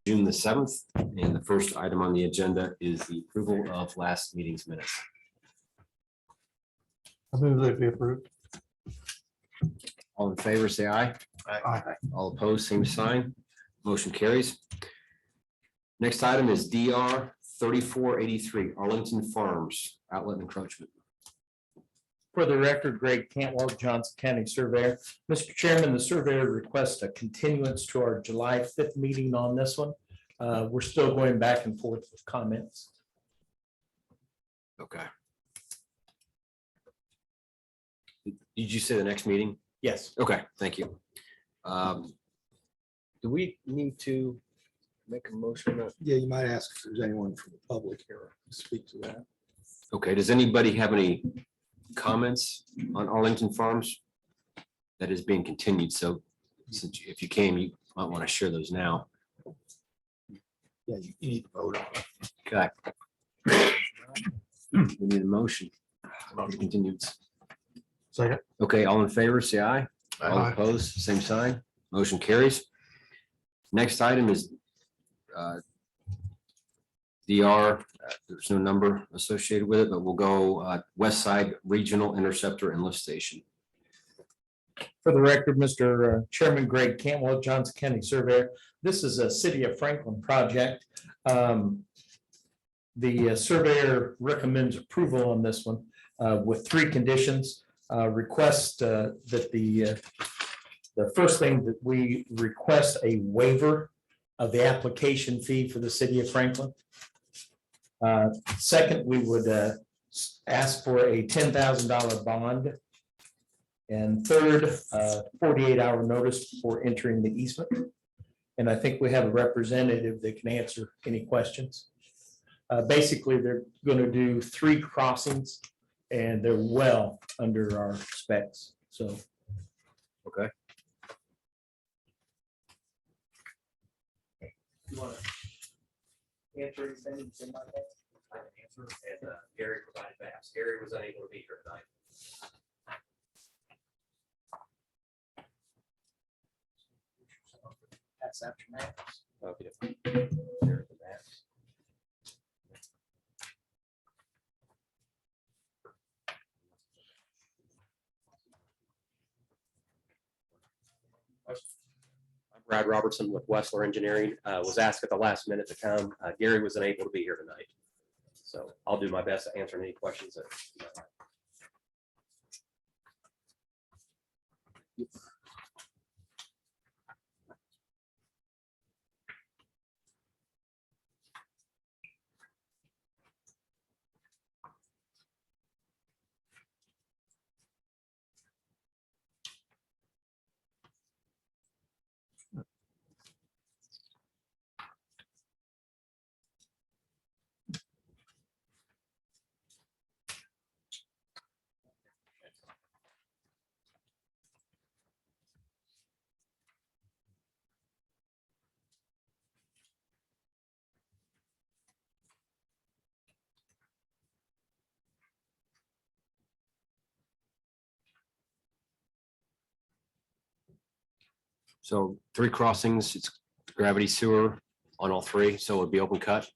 June the 7th, and the first item on the agenda is the approval of last meeting's minutes. I move that be approved. All in favor, say aye. Aye. All opposed, same sign. Motion carries. Next item is DR 3483 Arlington Farms Outlet Encroachment. For the record, Greg Cantwell, Johnson County Surveyor. Mr. Chairman, the surveyor requests a continuance to our July 5th meeting on this one. We're still going back and forth with comments. Okay. Did you say the next meeting? Yes. Okay, thank you. Do we need to make a motion? on that? Yeah, you might ask if there's anyone from the public here to speak to that. Okay, does anybody have any comments on Arlington Farms? That is being continued, so since if you came, you might want to share those now. Yeah, you need to vote on it. Okay. We need a motion. Continued. Second. Okay, all in favor, say aye. All Aye. opposed, same sign. Motion carries. Next item is DR, there's no number associated with it, but we'll go West Side Regional Interceptor and Lift Station. For the record, Mr. Chairman, Greg Cantwell, Johnson County Surveyor. This is a City of Franklin project. The surveyor recommends approval on this one with three conditions. Request that the first thing that we request a waiver of the application fee for the City of Franklin. Second, we would ask for a $10,000 bond. And third, 48-hour notice before entering the easement. And I think we have a representative that can answer any questions. Basically, they're going to do 3 crossings and they're well under our specs. So. Okay. You want to answer anything like that? I can answer, and Gary provided maps. Gary was unable to be here tonight. That's after maps. Okay. There are the maps. I'm Brad Robertson with Westler Engineering. Was asked at the last minute to come. Gary was unable to be here tonight. So I'll do my best to answer any questions that you might have. So 3 crossings, it's gravity sewer on all 3, so it would be open cut.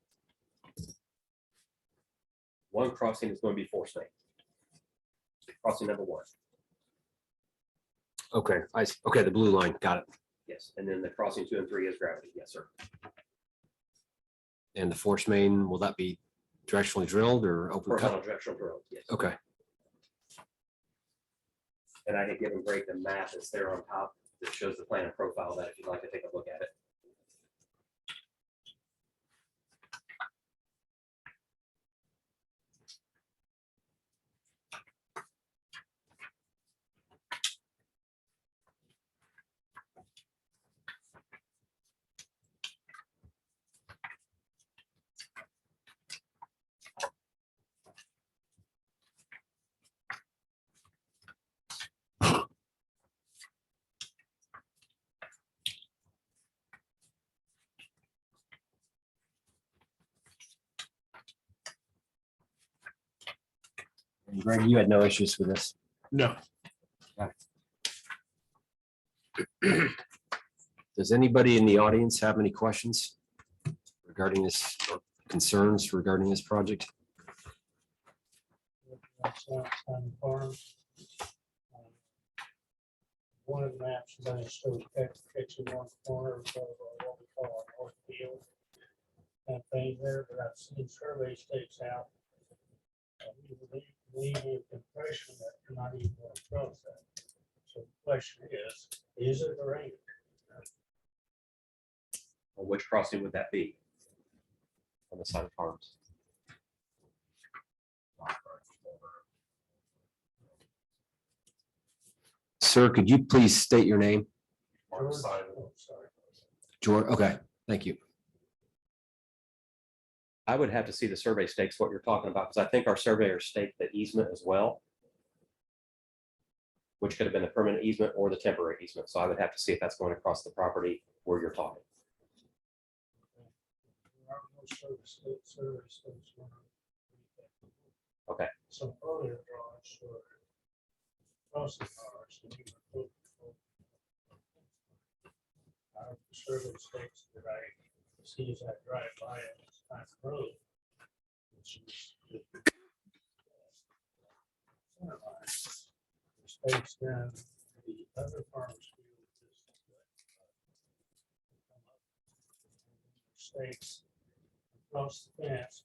One crossing is going to be force main. Crossing number 1. Okay, okay, the blue line, got it. Yes, and then the crossing 2 and 3 is gravity. Yes, sir. And the force main, will that be directionally drilled or open Horizontal cut? directional drill. Yes. Okay, And I had given Greg the map that's there on top that shows the plan and profile of that if you'd like to take a look at it. and Greg, you had no issues with this. No. Does anybody in the audience have any questions? regarding this, or concerns regarding this project? One of the maps is I showed picture one corner of what we call our north field. That thing there, but I've seen survey stakes out. We leave the impression that you're not even going to cross that. So the question is it or ain't it? Well, which crossing would that be? On the side of farms? Sir, could you please state your name? George? Oh, sorry. George, okay, thank you. I would have to see the survey stakes, what you're talking about, because I think our surveyor staked the easement as well, which could have been the permanent easement or the temporary easement. So I would have to see if that's going across the property where you're talking. There are no survey stakes when I- Okay. Some earlier drawings showed crossing bars. And you would put- the survey stakes that I see as I drive by it, it's kind of road. Which is center line. The stakes then, the other farmers field is stakes across the fence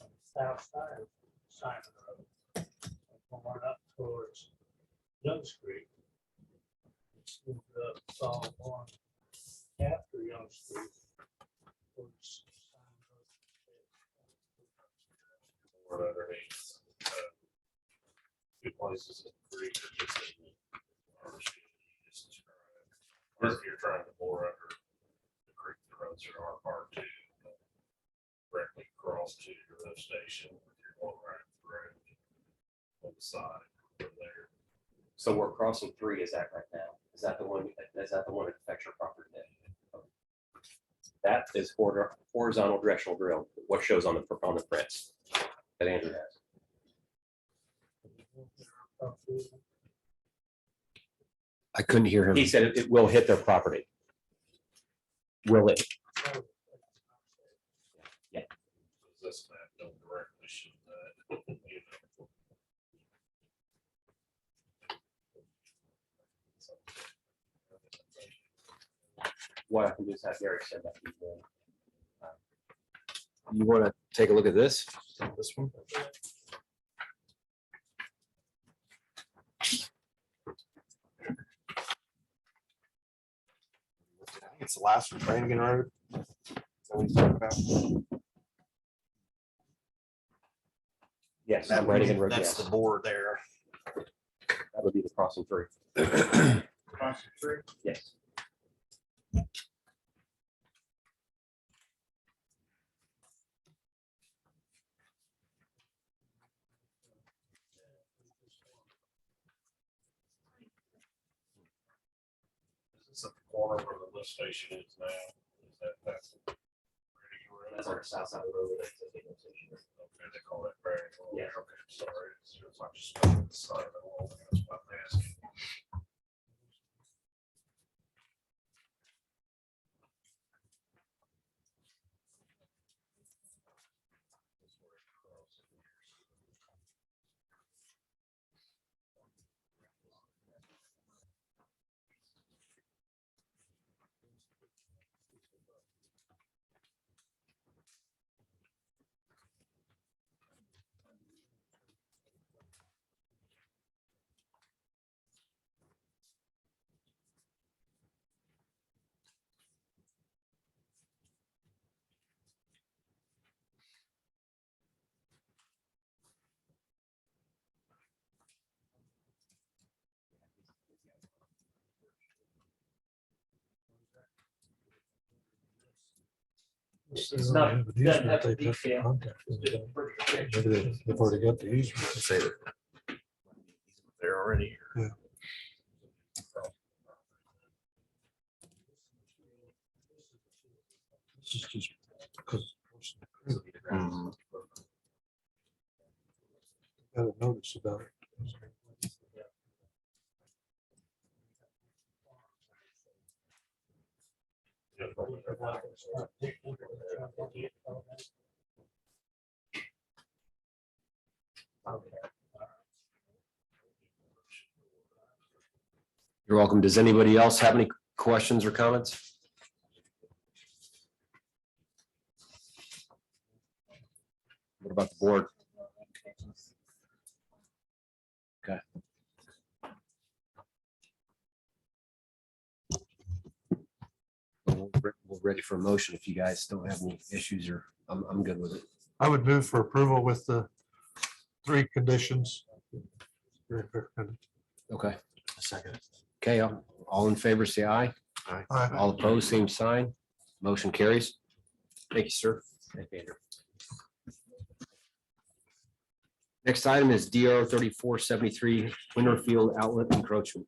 on the south side of the road. Going up towards Young Street. It's moved up, it's all on after Young Street. Towards Or underneath. Two places in the creek are just in the RC you just described. Or if you're trying to bore under the creek, the roads are our part two. Directly across to your lift station, if you're going right through on the side over there. So where crossing 3 is at right now, is that the one that affects your property? That is horizontal directional drill, what shows on the prints that Andrew has. I couldn't hear him. He said it will hit their property. Will it? This map don't directly show that. you know. What I can do is have Gary send that to you. You want to take a look at this? This one? It's the last one, Brannigan Road. Is that what he's talking about? Yes, That Brannigan would be- Road, That's yes. the board there. That would be the crossing 3. Yes. Is this at the corner where the lift station is now? Is that's the Brannigan Road? That's our south side of the road. Okay, they call that Brannigan Road. Yeah. Okay, sorry. It's like just on the side of the wall. That's what I'm asking. It's not, doesn't have to detail. Maybe they've already got the easement. Say that. They're already here. This is just because. Got a notice about it. You're welcome. Does anybody else have any questions or comments? What about the board? Okay. We're ready for a motion if you guys don't have any issues, or I'm good with it. I would move for approval with the 3 conditions. Okay. Second. Okay, all in favor, say aye. Aye. All opposed, same sign. Motion carries. Thank you, sir. Thank you, Andrew. Next item is DR 3473 Winterfield Outlet Encroachment.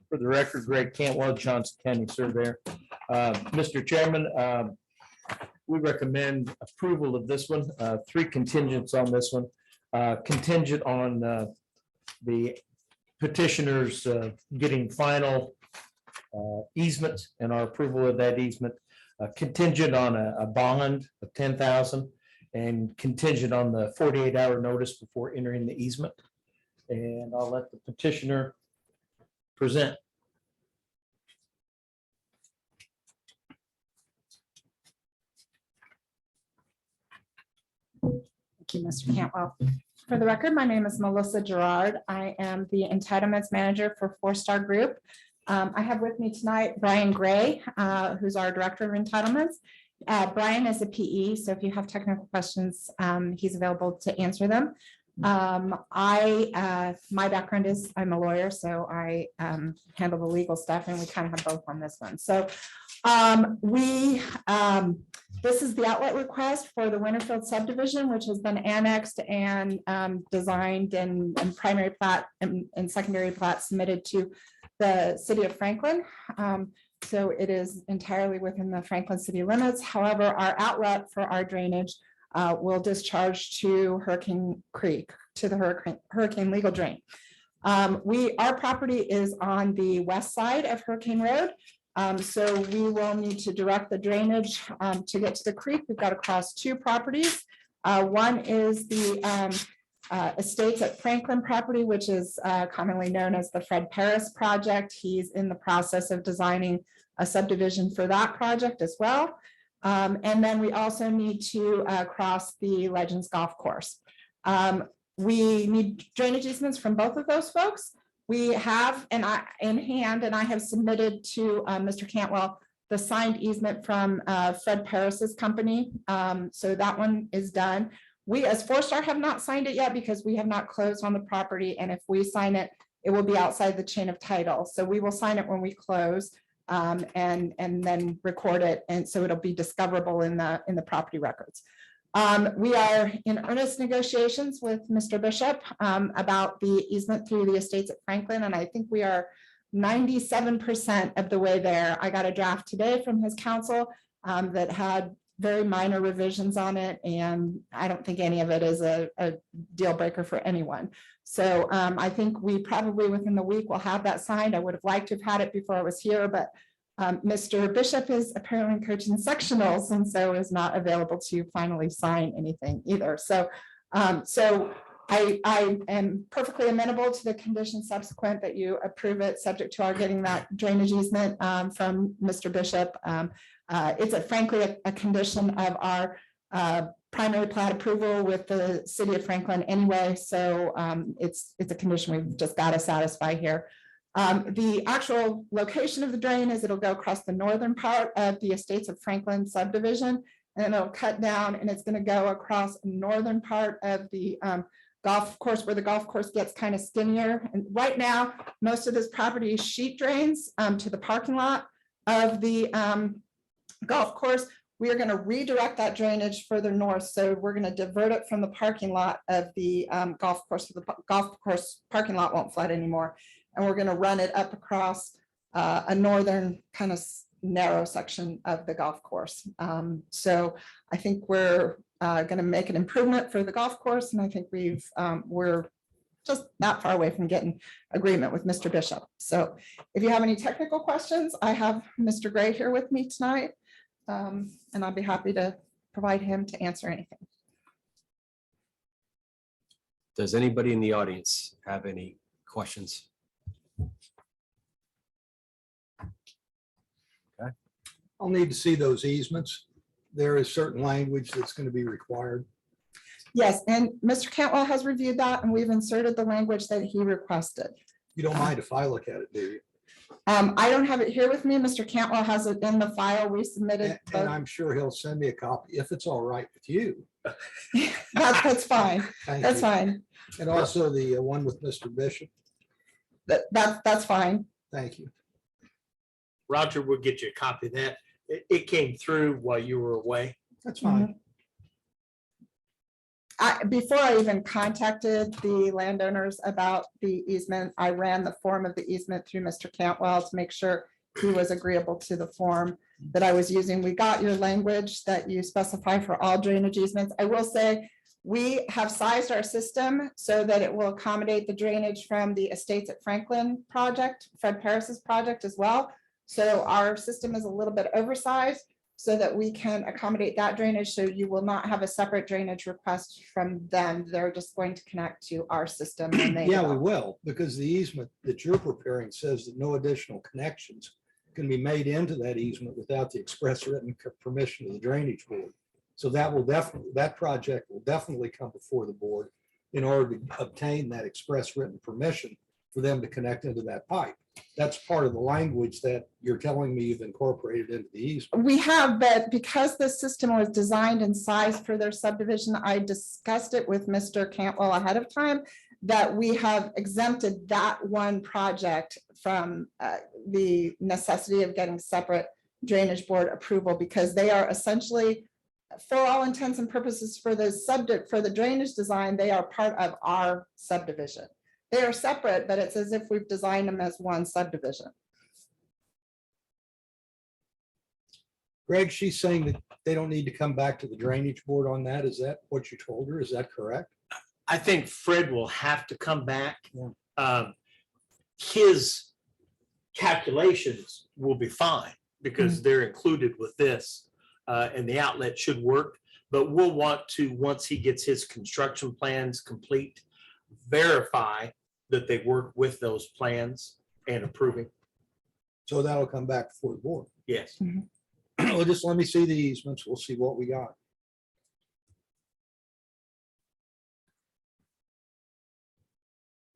For the record, Greg Cantwell, Johnson County Surveyor. Mr. Chairman, we recommend approval of this one. 3 contingents on this one. Contingent on the petitioners getting final easement and our approval of that easement. Contingent on a bond of 10,000 and contingent on the 48-hour notice before entering the easement. And I'll let the petitioner present. Thank you, Mr. Cantwell. For the record, my name is Melissa Gerard. I am the entitlements manager for 4-Star Group. I have with me tonight Brian Gray, who's our director of entitlements. Brian is a PE, so if you have technical questions, he's available to answer them. My background is I'm a lawyer, so I handle the legal stuff, and we kind of have both on this one. So this is the outlet request for the Winterfield subdivision, which has been annexed and designed and primary plat and secondary plat submitted to the city of Franklin. So it is entirely within the Franklin city limits. However, our outlet for our drainage will discharge to Hurricane Creek, to the Hurricane legal drain. Our property is on the west side of Hurricane Road. So we will need to direct the drainage to get to the creek. We've got to cross 2 properties. One is the Estates at Franklin property, which is commonly known as the Fred Paris project. He's in the process of designing a subdivision for that project as well. And then we also need to cross the Legends Golf Course. We need drainage easements from both of those folks. We have in hand, and I have submitted to Mr. Cantwell the signed easement from Fred Paris's company. So that one is done. We as 4-Star have not signed it yet because we have not closed on the property. And if we sign it, it will be outside the chain of title. So we will sign it when we close and then record it. And so it'll be discoverable in the property records. We are in earnest negotiations with Mr. Bishop about the easement through the Estates at Franklin. And I think we are 97% of the way there. I got a draft today from his counsel that had very minor revisions on it. And I don't think any of it is a deal breaker for anyone. So I think we probably within the week will have that signed. I would have liked to have had it before I was here, but Mr. Bishop is apparently coaching sectionals and so is not available to finally sign anything either. So I am perfectly amenable to the condition subsequent that you approve it, subject to our getting that drainage easement from Mr. Bishop. It's frankly a condition of our primary plat approval with the city of Franklin anyway. So it's a condition we've just got to satisfy here. The actual location of the drain is it'll go across the northern part of the Estates of Franklin subdivision, and it'll cut down and it's going to go across the northern part of the golf course where the golf course gets kind of skinnier. And right now, most of this property is sheet drains to the parking lot of the golf course. We are going to redirect that drainage further north. So we're going to divert it from the parking lot of the golf course. So the golf course parking lot won't flood anymore. And we're going to run it up across a northern kind of narrow section of the golf course. So I think we're going to make an improvement for the golf course. And I think we're just not far away from getting agreement with Mr. Bishop. So if you have any technical questions, I have Mr. Gray here with me tonight. And I'll be happy to provide him to answer anything. Does anybody in the audience have any questions? I'll need to see those easements. There is certain language that's going to be required. Yes, and Mr. Cantwell has reviewed that and we've inserted the language that he requested. You don't mind if I look at it, do you? I don't have it here with me. Mr. Cantwell has it in the file we submitted. And I'm sure he'll send me a copy if it's all right with you. That's fine. Thank That's you. fine. And also the one with Mr. Bishop. That's fine. Thank you. Roger will get you a copy of that. It came through while you were away. That's fine. Before I even contacted the landowners about the easement, I ran the form of the easement through Mr. Cantwell to make sure he was agreeable to the form that I was using. We got your language that you specify for all drainage easements. I will say, we have sized our system so that it will accommodate the drainage from the Estates at Franklin project, Fred Paris's project as well. So our system is a little bit oversized so that we can accommodate that drainage. So you will not have a separate drainage request from them. They're just going to connect to our system. when they Yeah, we develop. will, because the easement that you're preparing says that no additional connections can be made into that easement without the express written permission of the drainage board. So that will definitely, that project will definitely come before the board in order to obtain that express written permission for them to connect into that pipe. That's part of the language that you're telling me you've incorporated into the easement. We have, but because the system was designed and sized for their subdivision, I discussed it with Mr. Cantwell ahead of time, that we have exempted that one project from the necessity of getting separate drainage board approval, because they are essentially, for all intents and purposes, for the drainage design, they are part of our subdivision. They are separate, but it's as if we've designed them as one subdivision. Greg, she's saying that they don't need to come back to the drainage board on that. Is that what you told her? Is that correct? I think Fred will have to come back. Yeah. His calculations will be fine because they're included with this, and the outlet should work. But we'll want to, once he gets his construction plans complete, verify that they work with those plans and approving. So that'll come back before the board. Yes. Well, just let me see the easements. We'll see what we got.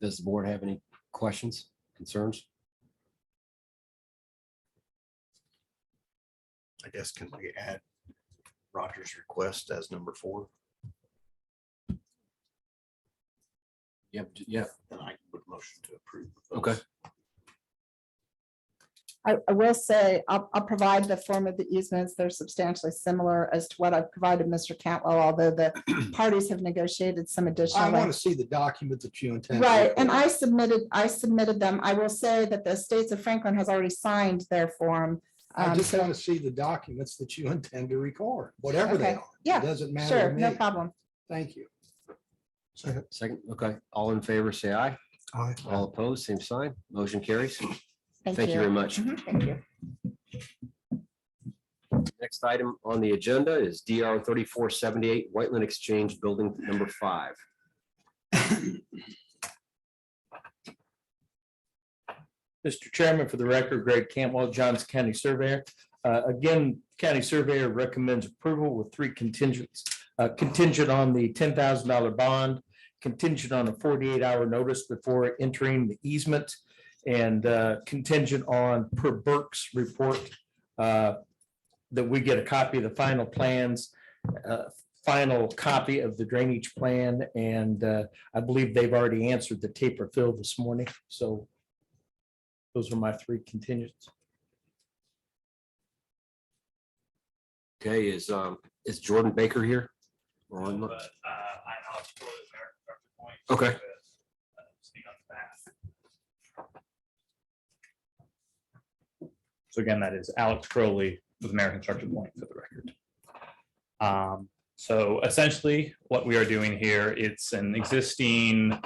Does the board have any questions, concerns? I guess, can we add Roger's request as number 4? Yep, yeah, Then I would motion to approve. okay. I will say, I'll provide the form of the easements. They're substantially similar as to what I've provided Mr. Cantwell, although the parties have negotiated some I additional. want to see the document that you intend. to Right, and record. I submitted them. I will say that the Estates of Franklin has already signed their form. I just so- want to see the documents that you intend to record, whatever they Okay. are. Yeah, It doesn't matter Sure, to no me. problem. Thank you. Second, okay. All in favor, say aye. Aye. All opposed, same sign. Motion carries. Thank Thank you very much. Mhm, Thank you. Next item on the agenda is DR 3478 Whiteland Exchange Building number 5. Mr. Chairman, for the record, Greg Cantwell, Johnson County Surveyor. Again, County Surveyor recommends approval with 3 contingents. Contingent on the $10,000 bond, contingent on a 48-hour notice before entering the easement, and contingent on per Burke's report that we get a copy of the final plans, final copy of the drainage plan, and I believe they've already answered the taper fill this morning. So those are my 3 contingents. Okay, is Jordan Baker here? Or But not? I know it's for the American Structure Point. Okay. Speak on the back. So again, that is Alex Crowley with American Construction Point for the record. So essentially what we are doing here, it's an existing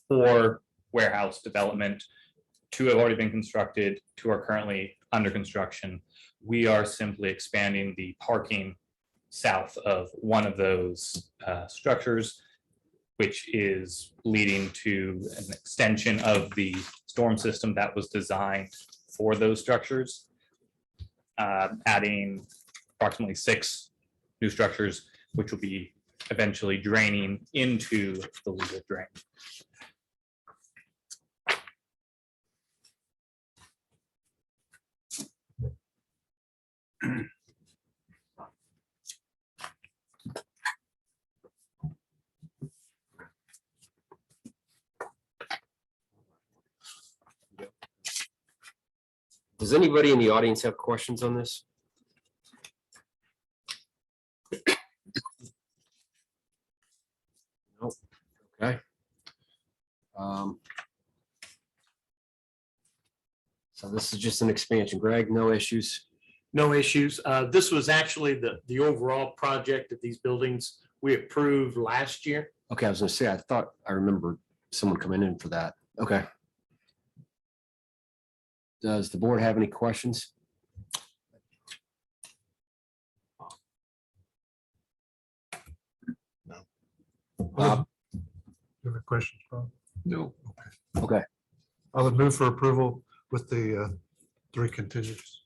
4 warehouse development. 2 have already been constructed, 2 are currently under construction. We are simply expanding the parking south of one of those structures, which is leading to an extension of the storm system that was designed for those structures, adding approximately 6 new structures, which will be eventually draining into the legal drain. Does anybody in the audience have questions on this? Nope. Okay. So this is just an expansion. Greg, no issues? No issues. This was actually the overall project of these buildings we approved last year. Okay, I was gonna say, I thought I remembered someone coming in for that. Okay. Does the board have any questions? Bob? You have a question, Bob? No. Okay, I would move for approval with the 3 contingents.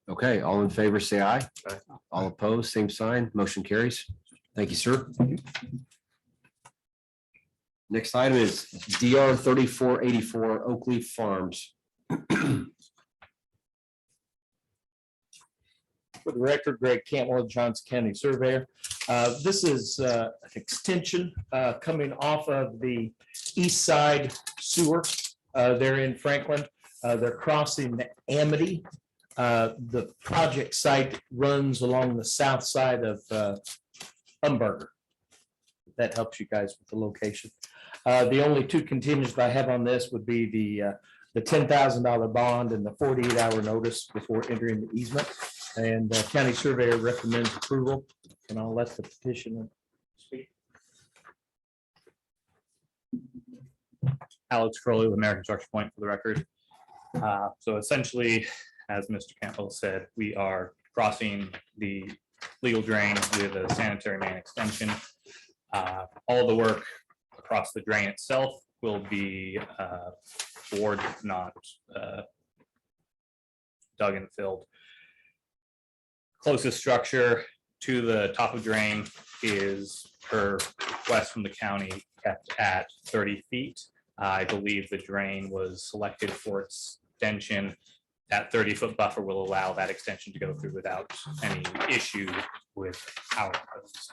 okay, all in favor, say aye. Aye. All opposed, same sign, motion carries. Thank you, sir. Next item is DR 3484 Oak Leaf Farms. For the record, Greg Cantwell, Johnson County Surveyor. This is an extension coming off of the east side sewer there in Franklin. They're crossing the Amity. The project site runs along the south side of Umberger. That helps you guys with the location. The only 2 contingents I have on this would be the $10,000 bond and the 48-hour notice before entering the easement. And county surveyor recommends approval, and I'll let the petitioner speak. Alex Crowley with American Structure Point for the record. So essentially, as Mr. Campbell said, we are crossing the legal drain with a sanitary main extension. All the work across the drain itself will be bored, not dug and filled. Closest structure to the top of drain is, per request from the county, kept at 30 feet. I believe the drain was selected for its extension. That 30-foot buffer will allow that extension to go through without any issue with our codes.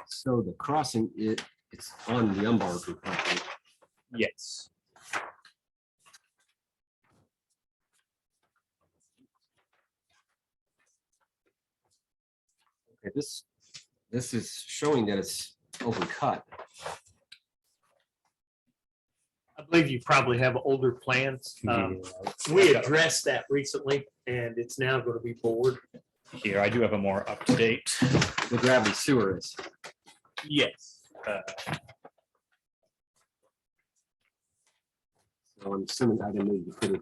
So the crossing, it's on the Umberger property. Yes. Okay, this is showing that it's open cut. I believe you probably have older plans. We addressed that recently, and it's now going to be bored. Here, I do have a more up-to-date. The gravity sewer is. Yes. So I'm assuming I didn't need to put it.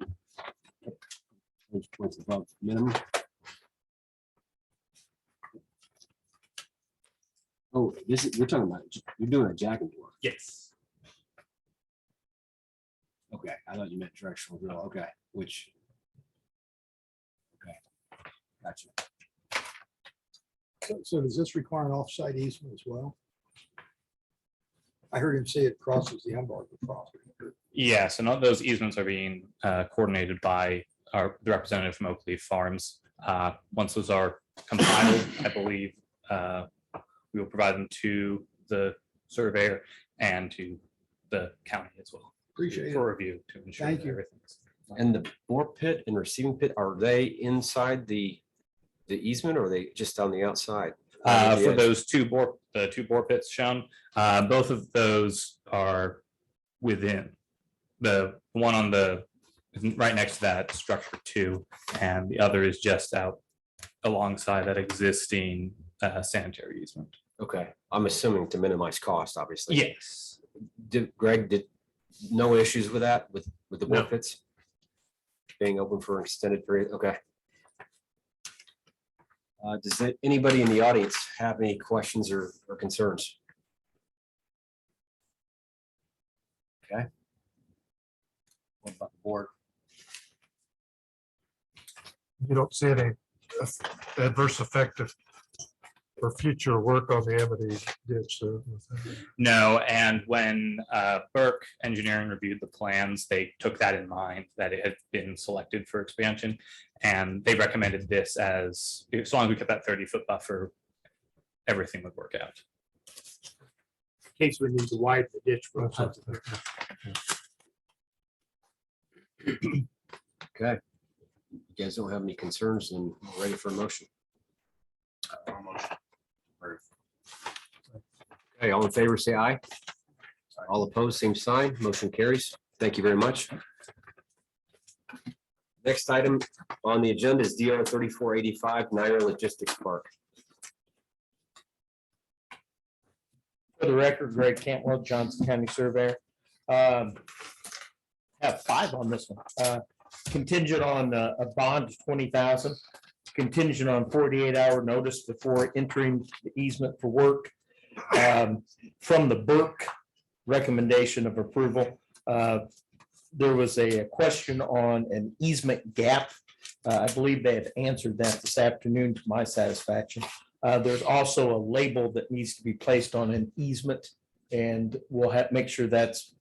Which points above minimum. Oh, this is, you're talking about, you're doing a jack and bore. Yes. Okay, I thought you meant directional drill. Okay, which. Okay, gotcha. So does this require an offsite easement as well? I heard him say it crosses the Umberger property. Yes, and all those easements are being coordinated by the representative from Oak Leaf Farms. Once those are compiled, I believe we will provide them to the surveyor and to the county as well. Appreciate it. For review to ensure Thank that you. everything's And the bore pit and receiving pit, are they inside the easement or are they just on the outside? For those the two bore pits shown, both of those are within. The one on the, right next to that structure 2, and the other is just out alongside that existing sanitary easement. Okay, I'm assuming to minimize cost, obviously. Yes. Greg, did no issues with that, with the bore No. pits? Being open for an extended period, okay. Anybody in the audience have any questions or concerns? Okay. What about the board? You don't see any adverse effect for future work on the Amity ditch. No, and when Burke Engineering reviewed the plans, they took that in mind, that it had been selected for expansion. And they recommended this as long as we kept that 30-foot buffer, everything would work out. In case we need to widen the ditch. for something. Okay. You guys don't have any concerns and we're ready for a motion. Okay, all in favor, say aye. All opposed, same sign. Motion carries. Thank you very much. Next item on the agenda is DR 3485 Naira Logistics Park. For the record, Greg Cantwell, Johnson County Surveyor. Have 5 on this one. Contingent on a bond of 20,000. Contingent on 48-hour notice before entering the easement for work. From the Burke recommendation of approval. There was a question on an easement gap. I believe they have answered that this afternoon to my satisfaction. There's also a label that needs to be placed on an easement, and we'll have make sure that's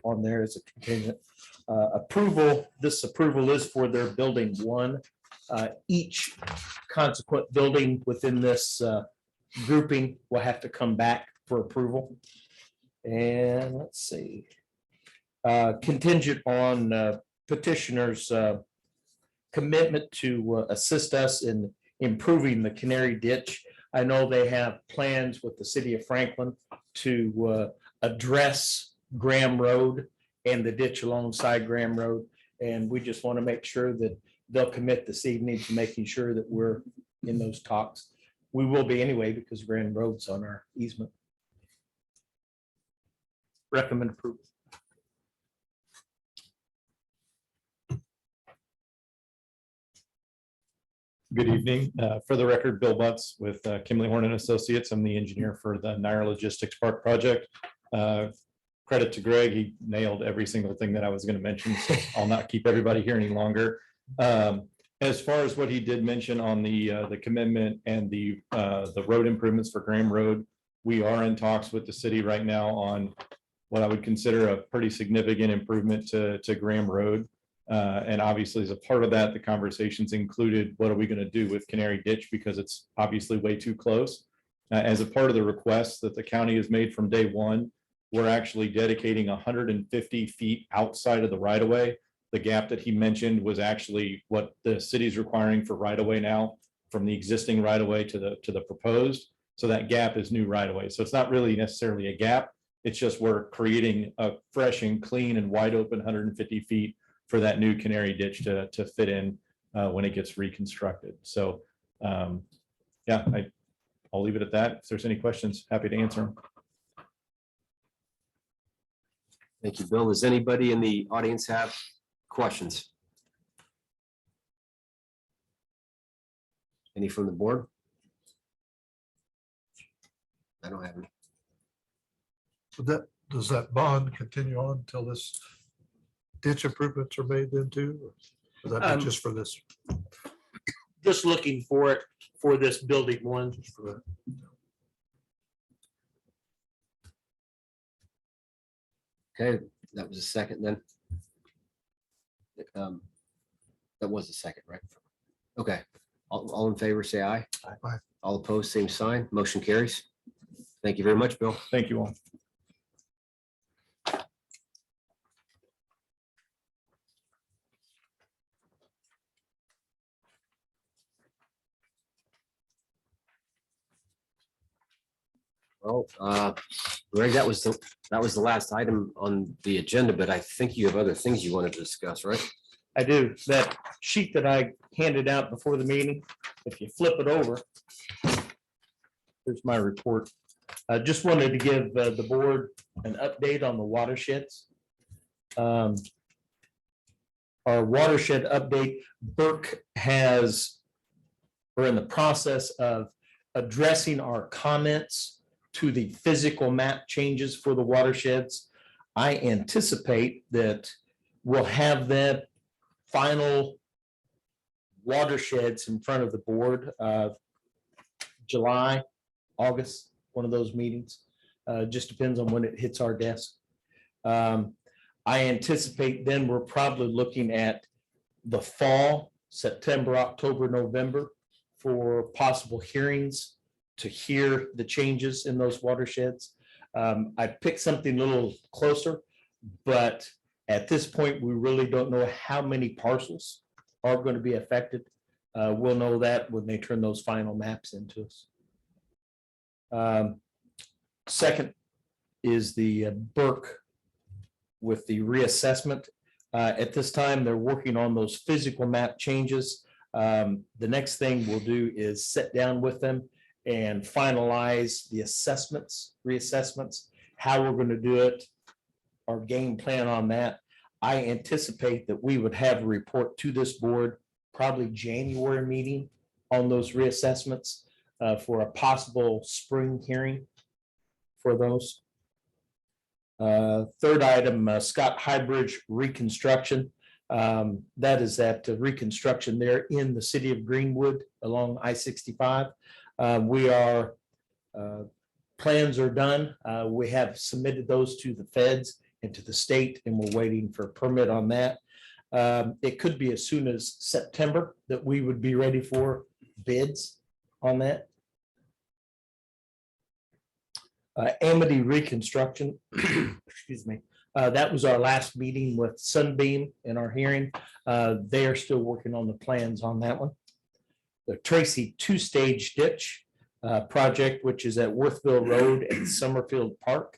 on there as a contingent. Approval, this approval is for their building 1. Each consequent building within this grouping will have to come back for approval. And let's see. Contingent on petitioner's commitment to assist us in improving the Canary Ditch. I know they have plans with the city of Franklin to address Graham Road and the ditch alongside Graham Road. And we just want to make sure that they'll commit this evening to making sure that we're in those talks. We will be anyway, because Graham Road's on our easement. Recommend approval. Good evening. For the record, Bill Butts with Kimley Horn and Associates. I'm the engineer for the Naira Logistics Park project. Credit to Greg, he nailed every single thing that I was going to mention, so I'll not keep everybody here any longer. As far as what he did mention on the commitment and the road improvements for Graham Road, we are in talks with the city right now on what I would consider a pretty significant improvement to Graham Road. And obviously, as a part of that, the conversations included, what are we going to do with Canary Ditch, because it's obviously way too close. As a part of the request that the county has made from day one, we're actually dedicating 150 feet outside of the right of way. The gap that he mentioned was actually what the city's requiring for right of way now, from the existing right of way to the proposed. So that gap is new right of way. So it's not really necessarily a gap. It's just we're creating a fresh and clean and wide open 150 feet for that new Canary Ditch to fit in when it gets reconstructed. So yeah, I'll leave it at that. If there's any questions, happy to answer them. Thank you, Bill. Does anybody in the audience have questions? Any from the board? I don't have any. Does that bond continue on until this ditch improvements are made then too? Or is that just for this? Just looking for it for this building 1. Okay, that was a second then. That was a second, right? Okay, all in favor, say aye. Aye. All opposed, same sign. Motion carries. Thank you very much, Bill. Thank you all. Well, Greg, that was the last item on the agenda, but I think you have other things you wanted to discuss, right? I do. That sheet that I handed out before the meeting, if you flip it over, here's my report. I just wanted to give the board an update on the watersheds. Our watershed update, Burke we're in the process of addressing our comments to the physical map changes for the watersheds. I anticipate that we'll have that final watersheds in front of the board July, August, one of those meetings. Just depends on when it hits our desk. I anticipate then we're probably looking at the fall, September, October, November, for possible hearings to hear the changes in those watersheds. I picked something a little closer, but at this point, we really don't know how many parcels are going to be affected. We'll know that when they turn those final maps into us. Second is the Burke with the reassessment. At this time, they're working on those physical map changes. The next thing we'll do is sit down with them and finalize the reassessments, how we're going to do it, our game plan on that. I anticipate that we would have a report to this board, probably January meeting on those reassessments for a possible spring hearing for those. Third item, Scott Highbridge reconstruction. That is that reconstruction there in the city of Greenwood along I-65. Plans are done. We have submitted those to the feds and to the state, and we're waiting for a permit on that. It could be as soon as September that we would be ready for bids on that. Amity reconstruction, excuse me. That was our last meeting with Sunbeam in our hearing. They are still working on the plans on that one. The Tracy two-stage ditch project, which is at Worthville Road and Summerfield Park,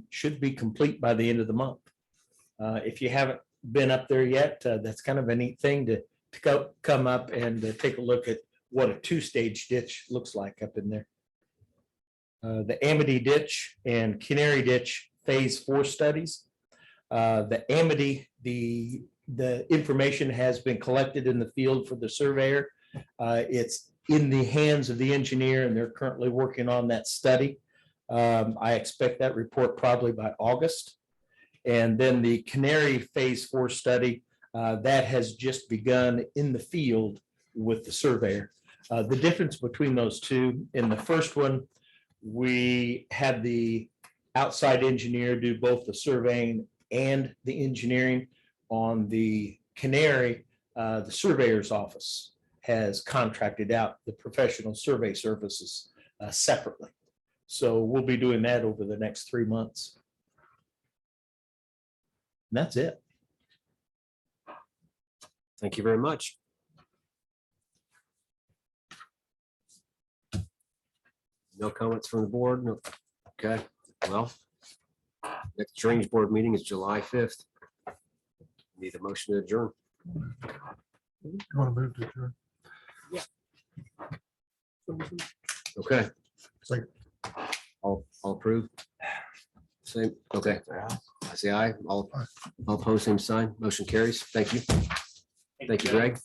should be complete by the end of the month. If you haven't been up there yet, that's kind of a neat thing to come up and take a look at what a two-stage ditch looks like up in there. The Amity ditch and Canary ditch phase 4 studies. The Amity, the information has been collected in the field for the surveyor. It's in the hands of the engineer, and they're currently working on that study. I expect that report probably by August. And then the Canary phase 4 study that has just begun in the field with the surveyor. The difference between those two, in the first one, we had the outside engineer do both the surveying and the engineering. On the Canary, the surveyor's office has contracted out the professional survey services separately. So we'll be doing that over the next 3 months. And that's it. Thank you very much. No comments from the board? No. Okay, well, next Drainage Board meeting is July 5th. Need a motion to adjourn. You want to move to adjourn? Okay. Second. All approve? Same, okay. I say aye. All opposed, same sign. Motion carries. Thank you. Thank you, Greg.